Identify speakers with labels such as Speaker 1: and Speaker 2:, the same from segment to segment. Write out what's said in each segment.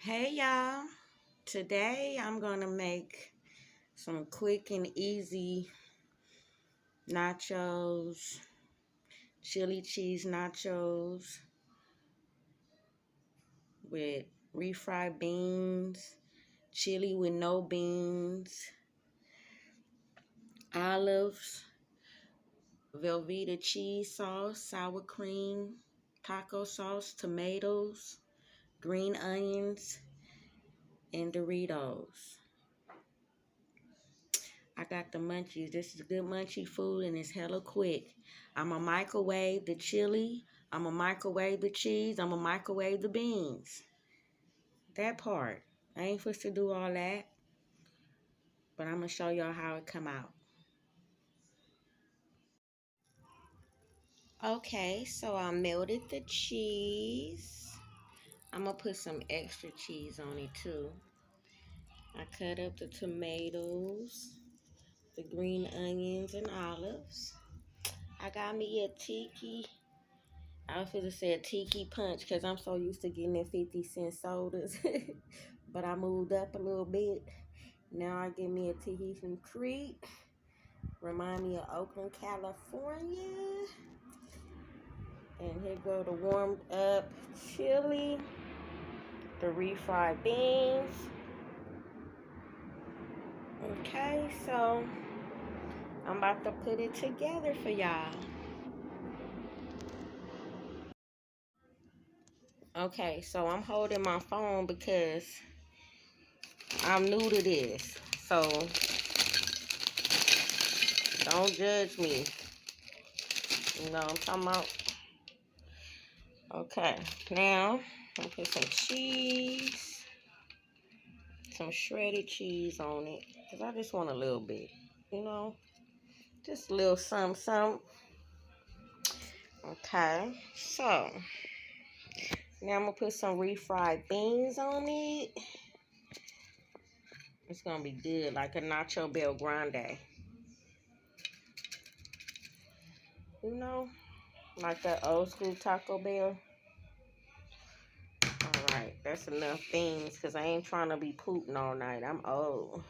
Speaker 1: Hey y'all, today I'm gonna make some quick and easy nachos, chili cheese nachos with refried beans, chili with no beans, olives, Velveeta cheese sauce, sour cream, taco sauce, tomatoes, green onions, and Doritos. I got the munchies. This is good munchy food and it's hella quick. I'm a microwave the chili. I'm a microwave the cheese. I'm a microwave the beans. That part. I ain't supposed to do all that. But I'm going to show y'all how it come out. Okay, so I melted the cheese. I'm going to put some extra cheese on it too. I cut up the tomatoes, the green onions, and olives. I got me a I was going to say a tiki punch because I'm so used to getting the 50-cent sodas. But I moved up a little bit. Now I get me a Tahitian Creek. Remind me of Oakland, California. And here go the warmed up chili. The refried beans. Okay, so I'm about to put it together for y'all. Okay, so I'm holding my phone because I'm new to this. So don't judge me. You know what I'm talking about? Okay, now I'll put some cheese, some shredded cheese on it. Because I just want a little bit, you know? Just a little something. Okay, so now I'm going to put some refried beans on it. It's going to be good, like a Nacho Bel Grande. You know? Like that old school Taco Bell. Alright, that's enough beans because I ain't trying to be pooting all night. I'm old.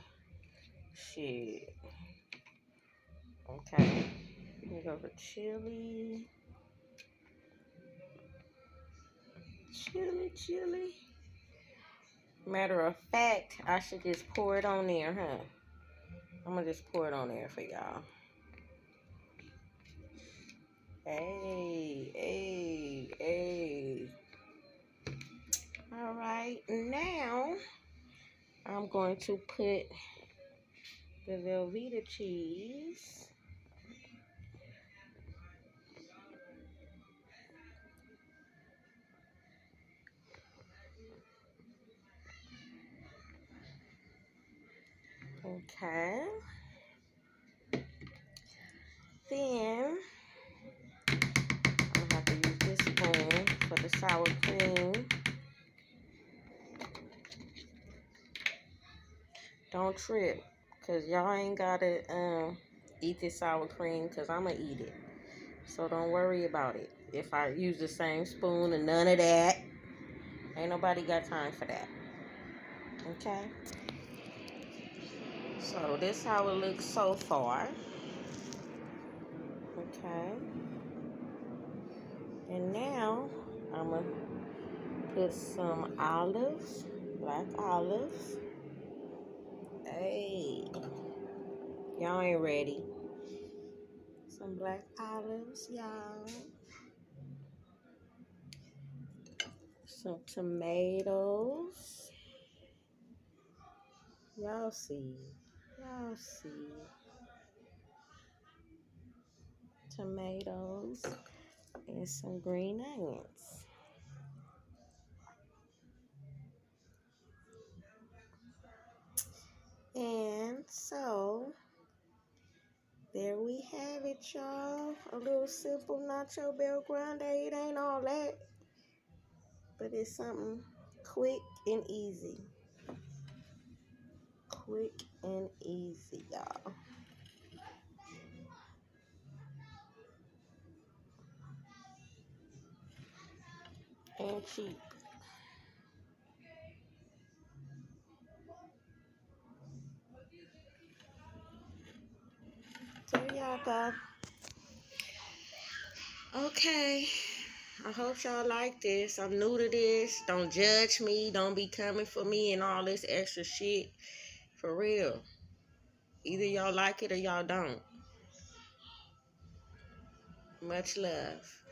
Speaker 1: Shit. Okay. Here go the chili. Chili. Matter of fact, I should just pour it on there, huh? I'm gonna just pour it on there for y'all. Hey. Alright, now I'm going to put the Velveeta cheese. Okay. Then I'm gonna have to use this spoon for the sour cream. Don't trip, cause y'all ain't gotta eat this sour cream, cause I'ma eat it. So don't worry about it. If I use the same spoon and none of that, ain't nobody got time for that. Okay. So this how it looks so far. Okay. And now I'm gonna put some olives, black olives. Hey, y'all ain't ready. Some black olives, y'all. Some tomatoes. Y'all see. Tomatoes and some green onions. And so, there we have it, y'all. A little simple Nacho Bel Grande. It ain't all that, but it's something quick and easy. Quick and easy, y'all. And cheap. y'all go. Okay. I hope y'all like this. I'm new to this. Don't judge me. Don't be coming for me and all this extra shit. For real. Either y'all like it or y'all don't. Much love.